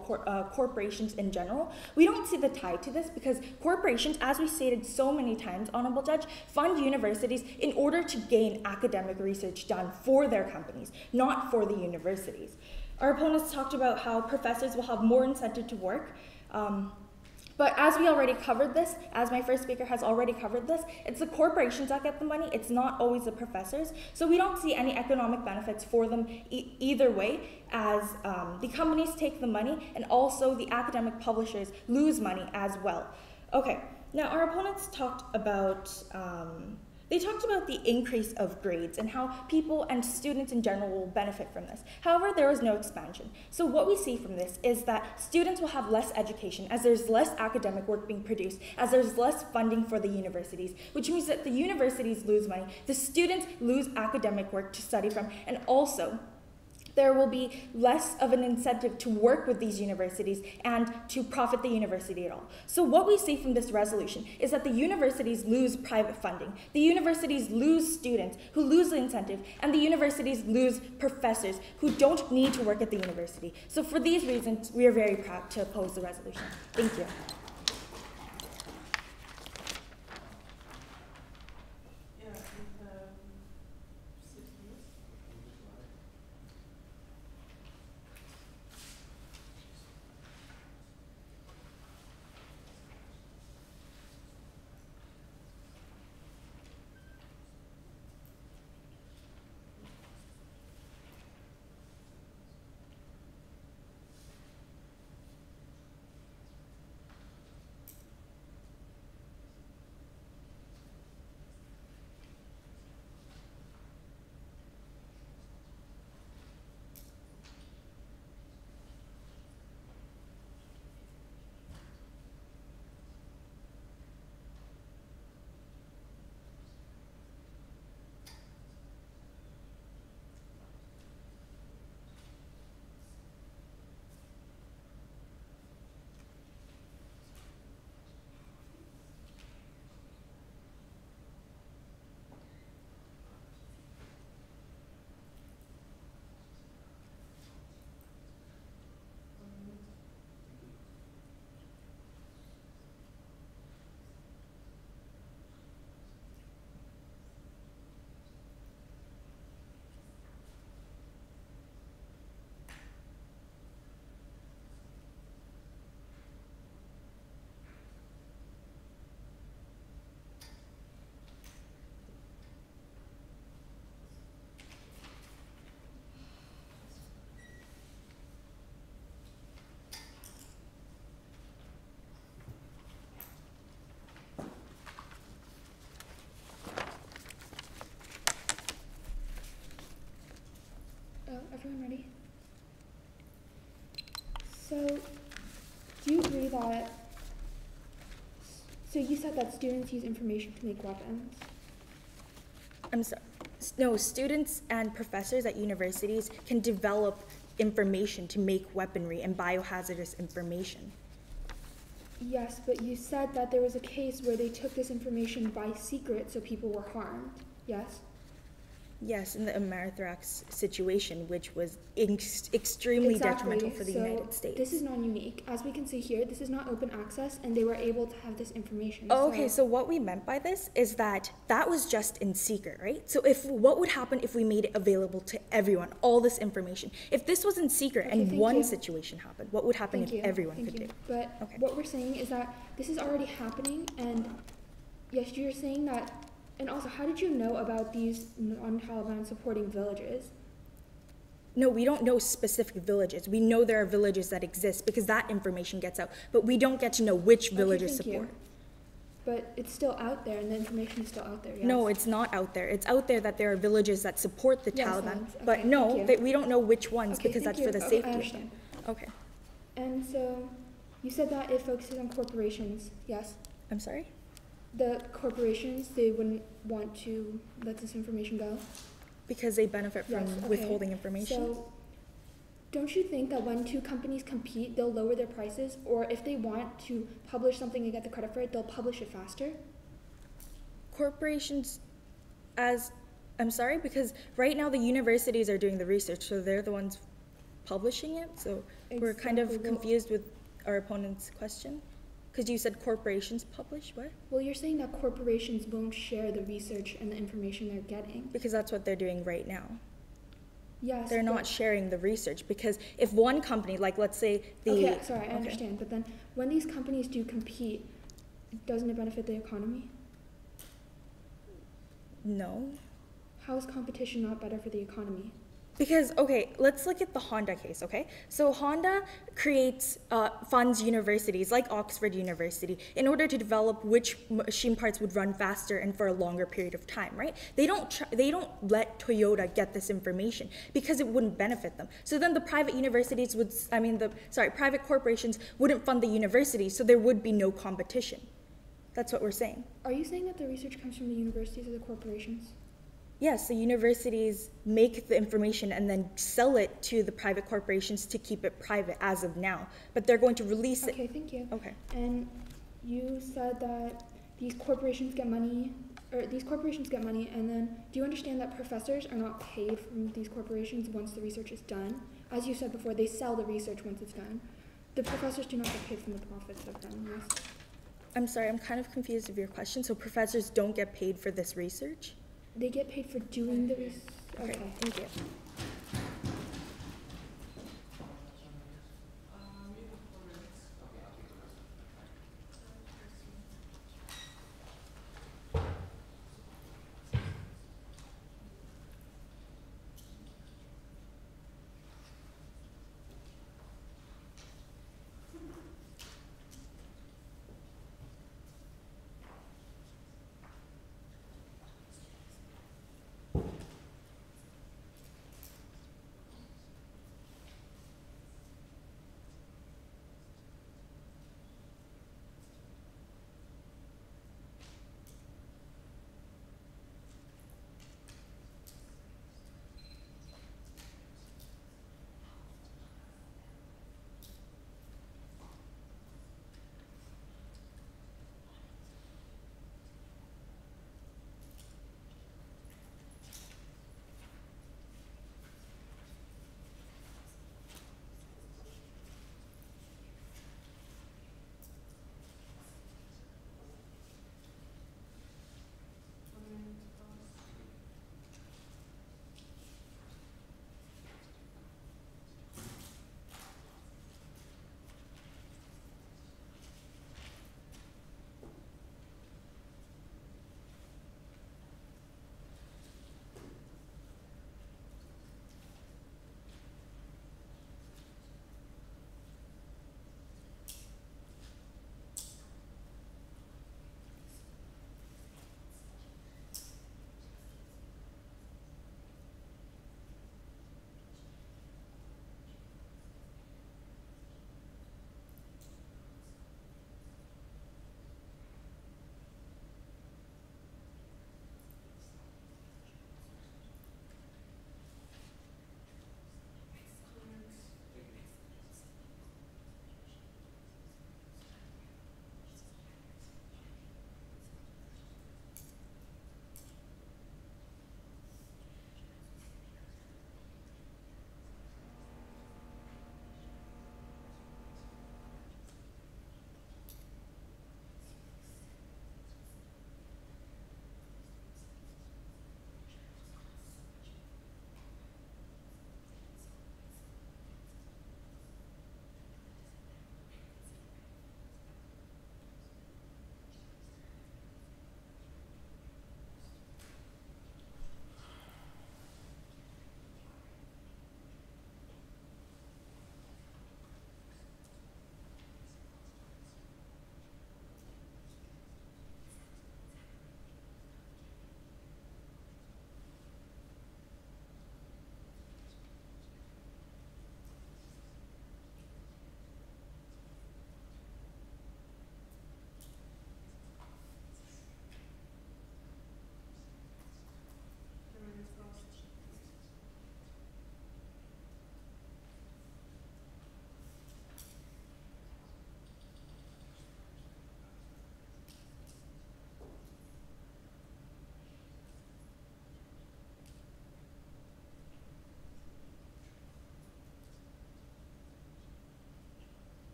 corporations in general. We don't see the tie to this because corporations, as we stated so many times, Honorable Judge, fund universities in order to gain academic research done for their companies, not for the universities. Our opponents talked about how professors will have more incentive to work. But as we already covered this, as my first speaker has already covered this, it's the corporations that get the money, it's not always the professors. So we don't see any economic benefits for them either way, as the companies take the money and also the academic publishers lose money as well. Okay, now our opponents talked about the increase of grades and how people and students in general will benefit from this. However, there was no expansion. So what we see from this is that students will have less education as there's less academic work being produced, as there's less funding for the universities, which means that the universities lose money, the students lose academic work to study from, and also there will be less of an incentive to work with these universities and to profit the university at all. So what we see from this resolution is that the universities lose private funding, the universities lose students who lose the incentive, and the universities lose professors who don't need to work at the university. So for these reasons, we are very proud to oppose the resolution. Thank you. say that, so you said that students use information to make weapons. I'm sorry. No, students and professors at universities can develop information to make weaponry and biohazardous information. Yes, but you said that there was a case where they took this information by secret so people were harmed. Yes? Yes, in the Amerithrax situation, which was extremely detrimental for the United States. This is non-unique. As we can see here, this is not open access, and they were able to have this information. Oh, okay, so what we meant by this is that that was just in secret, right? So what would happen if we made it available to everyone, all this information? If this was in secret and one situation happened, what would happen if everyone could do? But what we're saying is that this is already happening, and yes, you're saying that. And also, how did you know about these non-Taliban supporting villages? No, we don't know specific villages. We know there are villages that exist because that information gets out, but we don't get to know which villages support. But it's still out there, and the information is still out there, yes? No, it's not out there. It's out there that there are villages that support the Taliban, okay, but no, we don't know which ones because that's for the safety. I understand. Okay. And so, you said that it focuses on corporations, yes? I'm sorry? The corporations, they wouldn't want to let this information go? Because they benefit from withholding information. So, don't you think that when two companies compete, they'll lower their prices? Or if they want to publish something and get the credit for it, they'll publish it faster? Corporations, I'm sorry, because right now the universities are doing the research, so they're the ones publishing it. So we're kind of confused with our opponent's question. Because you said corporations publish what? Well, you're saying that corporations won't share the research and the information they're getting. Because that's what they're doing right now. Yes. They're not sharing the research because if one company, like let's say the... Okay, sorry, I understand. But then when these companies do compete, doesn't it benefit the economy? No. How is competition not better for the economy? Because, okay, let's look at the Honda case, okay? So Honda funds universities like Oxford University in order to develop which machine parts would run faster and for a longer period of time, right? They don't let Toyota get this information because it wouldn't benefit them. So then the private universities private corporations wouldn't fund the universities, so there would be no competition. That's what we're saying. Are you saying that the research comes from the universities or the corporations? Yes, the universities make the information and then sell it to the private corporations to keep it private as of now. But they're going to release it. Okay, thank you. Okay. And you said that these corporations get money, and then do you understand that professors are not paid from these corporations once the research is done? As you said before, they sell the research once it's done. The professors do not get paid from the profits of them, yes? I'm sorry, I'm kind of confused of your question. So professors don't get paid for this research? They get paid for doing the research. Okay, thank you.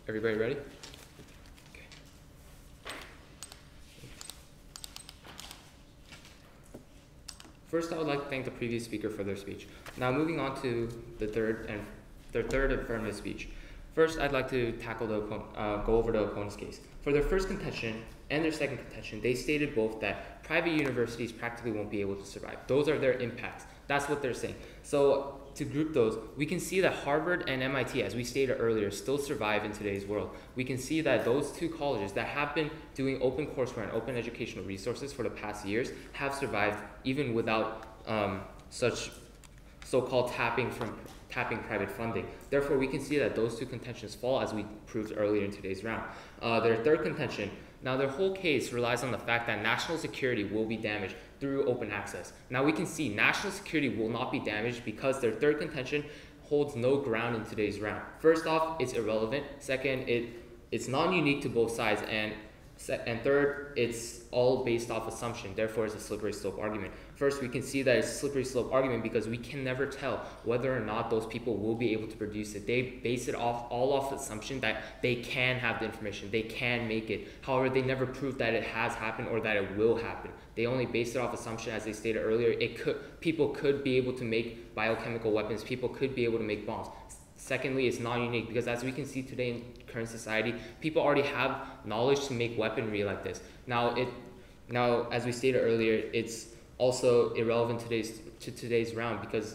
Everybody ready? Okay. First, I would like to thank the previous speaker for their speech. Now, moving on to the third affirmative speech. First, I'd like to go over the opponent's case. For their first contention and their second contention, they stated both that private universities practically won't be able to survive. Those are their impacts. That's what they're saying. So to group those, we can see that Harvard and MIT, as we stated earlier, still survive in today's world. We can see that those two colleges that have been doing open courseware and open educational resources for the past years have survived even without such so-called tapping private funding. Therefore, we can see that those two contentions fall, as we proved earlier in today's round. Their third contention, now their whole case relies on the fact that national security will be damaged through open access. Now we can see national security will not be damaged because their third contention holds no ground in today's round. First off, it's irrelevant. Second, it's non-unique to both sides. And third, it's all based off assumption. Therefore, it's a slippery slope argument. First, we can see that it's a slippery slope argument because we can never tell whether or not those people will be able to produce it. They base it all off the assumption that they can have the information, they can make it. However, they never prove that it has happened or that it will happen. They only base it off assumption, as they stated earlier. People could be able to make biochemical weapons. People could be able to make bombs. Secondly, it's not unique because, as we can see today in current society, people already have knowledge to make weaponry like this. Now, as we stated earlier, it's also irrelevant to today's round because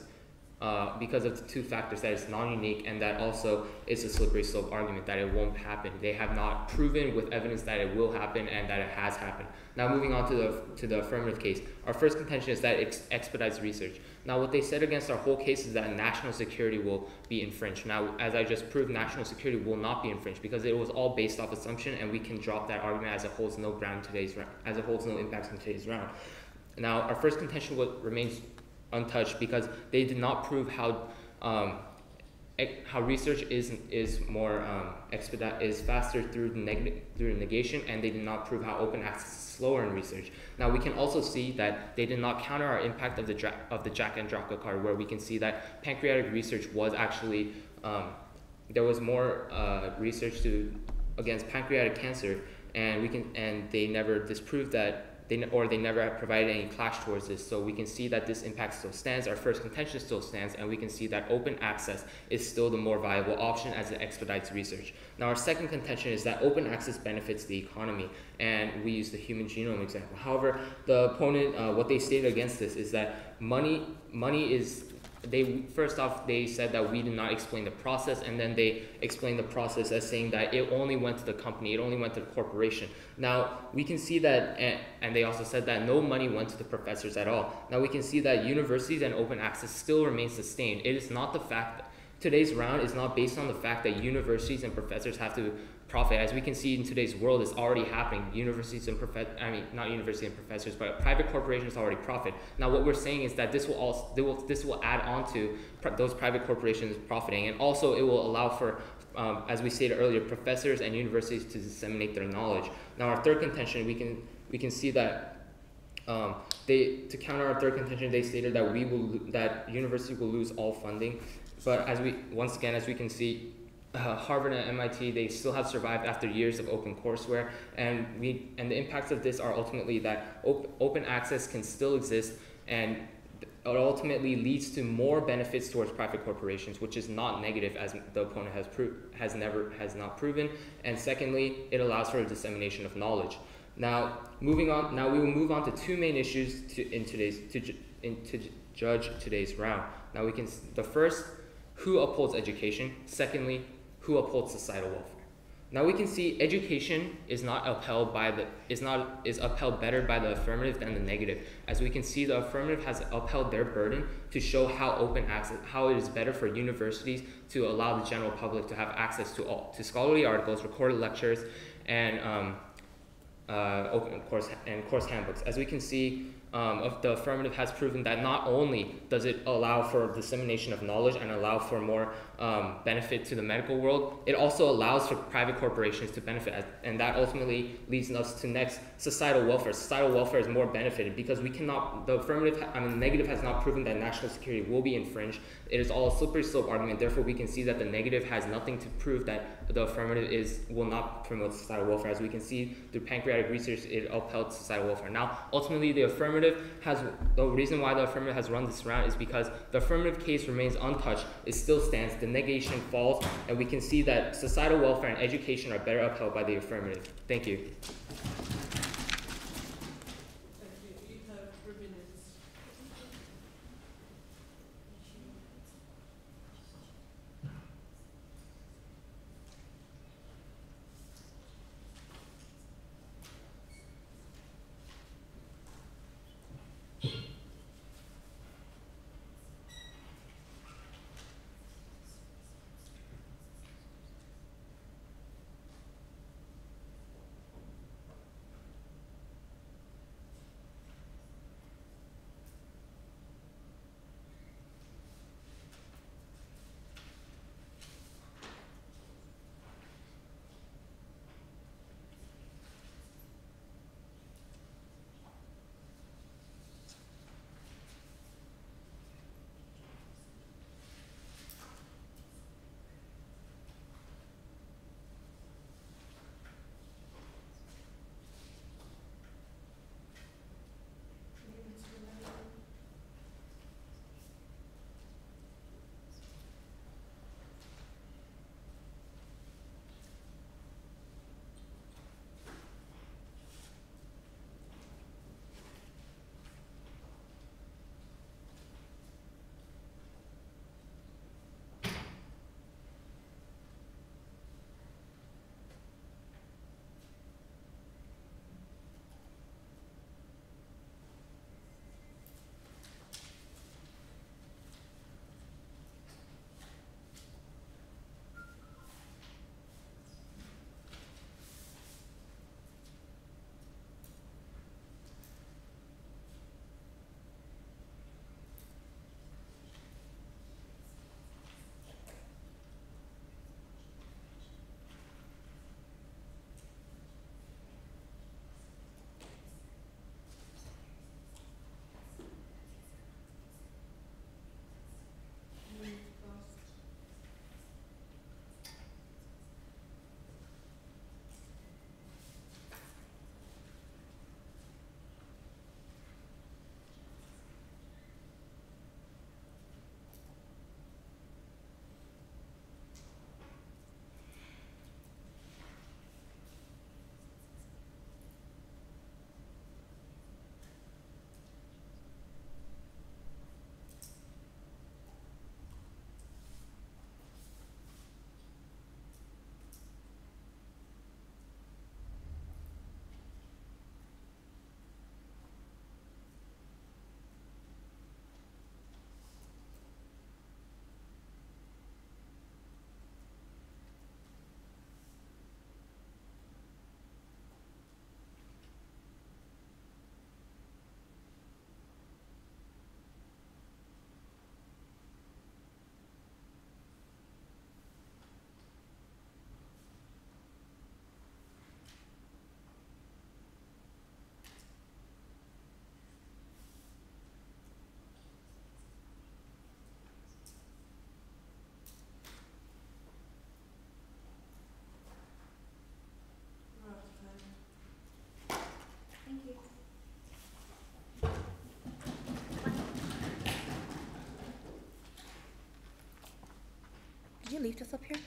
of the two factors, that it's non-unique and that also it's a slippery slope argument that it won't happen. They have not proven with evidence that it will happen and that it has happened. Now, moving on to the affirmative case, our first contention is that it expedites research. Now, what they said against our whole case is that national security will be infringed. Now, as I just proved, national security will not be infringed because it was all based off assumption, and we can drop that argument as it holds no ground in today's round, as it holds no impacts in today's round. Now, our first contention remains untouched because they did not prove how research is more is faster through negation, and they did not prove how open access is slower in research. Now, we can also see that they did not counter our impact of the Jack and Draka card, where we can see that pancreatic research was actually there was more research against pancreatic cancer, and they never disproved that. They never provided any clash towards this, so we can see that this impact still stands, our first contention still stands, and we can see that open access is still the more viable option as it expedites research. Now, our second contention is that open access benefits the economy, and we use the human genome example. However, the opponent, what they stated against this is that money is, first off, they said that we did not explain the process, and then they explained the process as saying that it only went to the company, it only went to the corporation. Now, we can see that, and they also said that no money went to the professors at all. Now, we can see that universities and open access still remain sustained. It is not the fact that today's round is not based on the fact that universities and professors have to profit. As we can see in today's world, it's already happening. Universities and not universities and professors, but private corporations already profit. Now, what we're saying is that this will add on to those private corporations profiting, and also it will allow for, as we stated earlier, professors and universities to disseminate their knowledge. Now, our third contention, we can see that to counter our third contention, they stated that universities will lose all funding. But as we can see, Harvard and MIT, they still have survived after years of open courseware, and the impacts of this are ultimately that open access can still exist, and it ultimately leads to more benefits towards private corporations, which is not negative, as the opponent has not proven. And secondly, it allows for a dissemination of knowledge. Now, moving on. Now we will move on to two main issues to judge today's round. Now the first, who upholds education? Secondly, who upholds societal welfare? Now we can see education is upheld better by the affirmative than the negative. As we can see, the affirmative has upheld their burden to show how it is better for universities to allow the general public to have access to scholarly articles, recorded lectures, and course handbooks. As we can see, of the affirmative has proven that not only does it allow for dissemination of knowledge and allow for more benefit to the medical world, it also allows for private corporations to benefit, and that ultimately leads us to next, societal welfare. Societal welfare is more benefited because we cannot, the affirmative, negative has not proven that national security will be infringed. It is all a slippery slope argument. Therefore, we can see that the negative has nothing to prove that the affirmative will not promote societal welfare. As we can see through pancreatic research, it upheld societal welfare. Now, ultimately, the reason why the affirmative has run this round is because the affirmative case remains untouched. It still stands. The negation falls, and we can see that societal welfare and education are better upheld by the affirmative. Thank you. Did you leave this up here?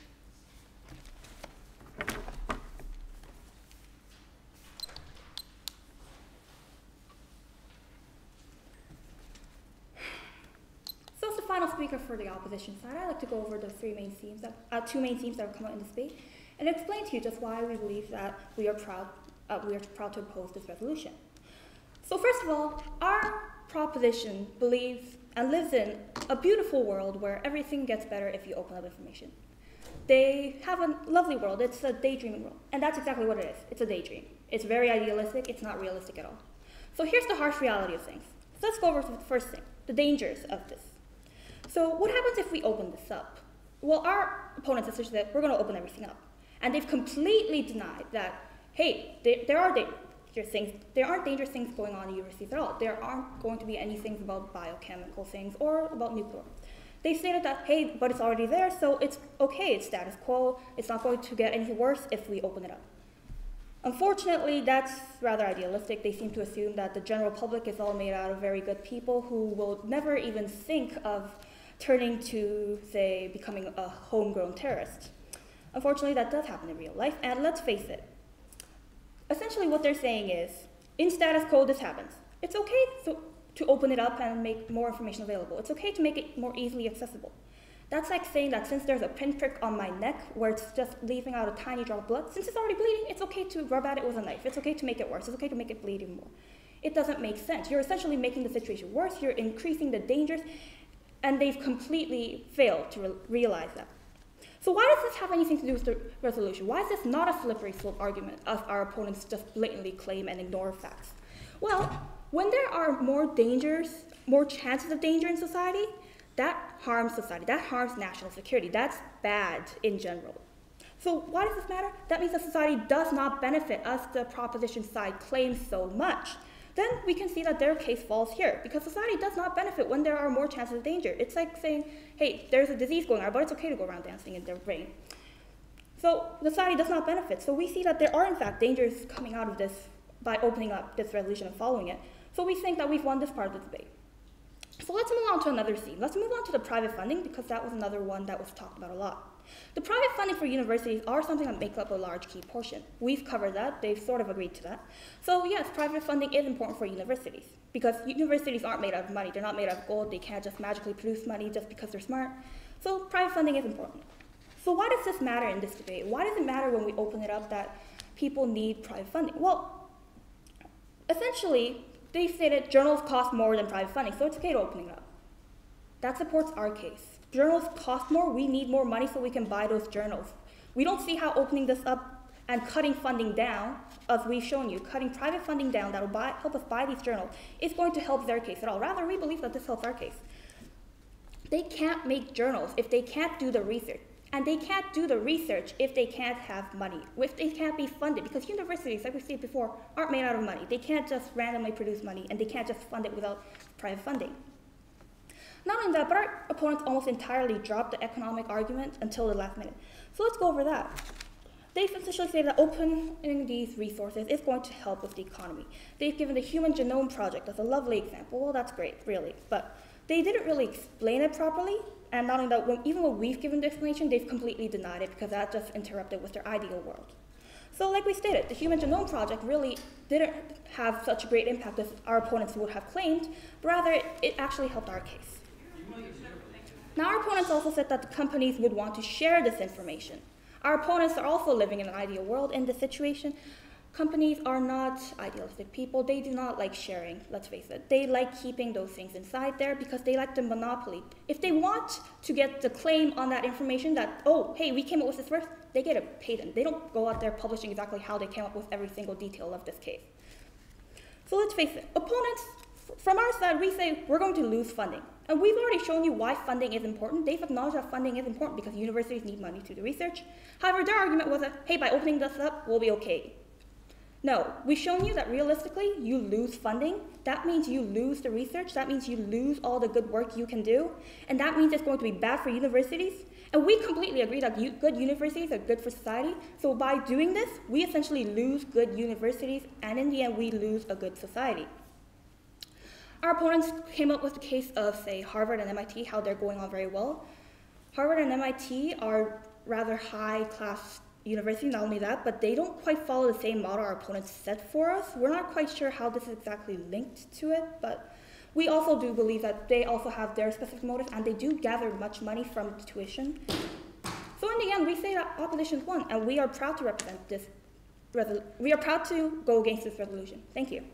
So as the final speaker for the opposition side, I'd like to go over the two main themes that have come out in this debate and explain to you just why we believe that we are proud to oppose this resolution. So first of all, our proposition believes and lives in a beautiful world where everything gets better if you open up information. They have a lovely world. It's a daydreaming world. And that's exactly what it is. It's a daydream. It's very idealistic. It's not realistic at all. So here's the harsh reality of things. So let's go over to the first thing, the dangers of this. So what happens if we open this up? Well, our opponents essentially said, we're going to open everything up. And they've completely denied that, hey, there aren't dangerous things going on in universities at all. There aren't going to be any things about biochemical things or about nuclear. They stated that, hey, but it's already there, so it's okay, it's status quo. It's not going to get any worse if we open it up. Unfortunately, that's rather idealistic. They seem to assume that the general public is all made out of very good people who will never even think of turning to, say, becoming a homegrown terrorist. Unfortunately, that does happen in real life, and let's face it. Essentially, what they're saying is, in status quo, this happens. It's okay to open it up and make more information available. It's okay to make it more easily accessible. That's like saying that since there's a pinprick on my neck where it's just leaving out a tiny drop of blood, since it's already bleeding, it's okay to rub at it with a knife. It's okay to make it worse. It's okay to make it bleed even more. It doesn't make sense. You're essentially making the situation worse. You're increasing the dangers, and they've completely failed to realize that. So why does this have anything to do with the resolution? Why is this not a slippery slope argument of our opponents just blatantly claim and ignore facts? Well, when there are more dangers, more chances of danger in society, that harms society, that harms national security. That's bad in general. So why does this matter? That means that society does not benefit us, the proposition side claims so much. Then we can see that their case falls here, because society does not benefit when there are more chances of danger. It's like saying, hey, there's a disease going on, but it's okay to go around dancing in their brain. So society does not benefit. So we see that there are, in fact, dangers coming out of this by opening up this resolution and following it. So we think that we've won this part of the debate. So let's move on to another theme. Let's move on to the private funding, because that was another one that was talked about a lot. The private funding for universities are something that makes up a large key portion. We've covered that. They've sort of agreed to that. So yes, private funding is important for universities, because universities aren't made out of money. They're not made out of gold. They can't just magically produce money just because they're smart. So private funding is important. So why does this matter in this debate? Why does it matter when we open it up that people need private funding? Well, essentially, they stated journals cost more than private funding, so it's okay to open it up. That supports our case. Journals cost more, we need more money so we can buy those journals. We don't see how opening this up and cutting funding down, as we've shown you, cutting private funding down that will help us buy these journals is going to help their case at all. Rather, we believe that this helps our case. They can't make journals if they can't do the research. And they can't do the research if they can't have money, if they can't be funded, because universities, like we said before, aren't made out of money. They can't just randomly produce money, and they can't just fund it without private funding. Not only that, but our opponents almost entirely dropped the economic argument until the last minute. So let's go over that. They essentially say that opening these resources is going to help with the economy. They've given the Human Genome Project as a lovely example. Well, that's great, really, but they didn't really explain it properly. And not only that, even when we've given the explanation, they've completely denied it because that just interrupted with their ideal world. So like we stated, the Human Genome Project really didn't have such a great impact as our opponents would have claimed, but rather it actually helped our case. Now our opponents also said that the companies would want to share this information. Our opponents are also living in an ideal world in this situation. Companies are not idealistic people. They do not like sharing, let's face it. They like keeping those things inside there because they like the monopoly. If they want to get the claim on that information that, oh, hey, we came up with this first, they get a patent. They don't go out there publishing exactly how they came up with every single detail of this case. So let's face it, opponents, from our side, we say we're going to lose funding. And we've already shown you why funding is important. They've acknowledged that funding is important because universities need money to do research. However, their argument was that, hey, by opening this up, we'll be okay. No, we've shown you that realistically, you lose funding. That means you lose the research. That means you lose all the good work you can do. And that means it's going to be bad for universities. And we completely agree that good universities are good for society. So by doing this, we essentially lose good universities, and in the end, we lose a good society. Our opponents came up with the case of, say, Harvard and MIT, how they're going on very well. Harvard and MIT are rather high-class universities, not only that, but they don't quite follow the same model our opponents set for us. We're not quite sure how this is exactly linked to it, but we also do believe that they also have their specific motives, and they do gather much money from tuition. So in the end, we say that opposition won, and we are proud to represent this. We are proud to go against this resolution. Thank you.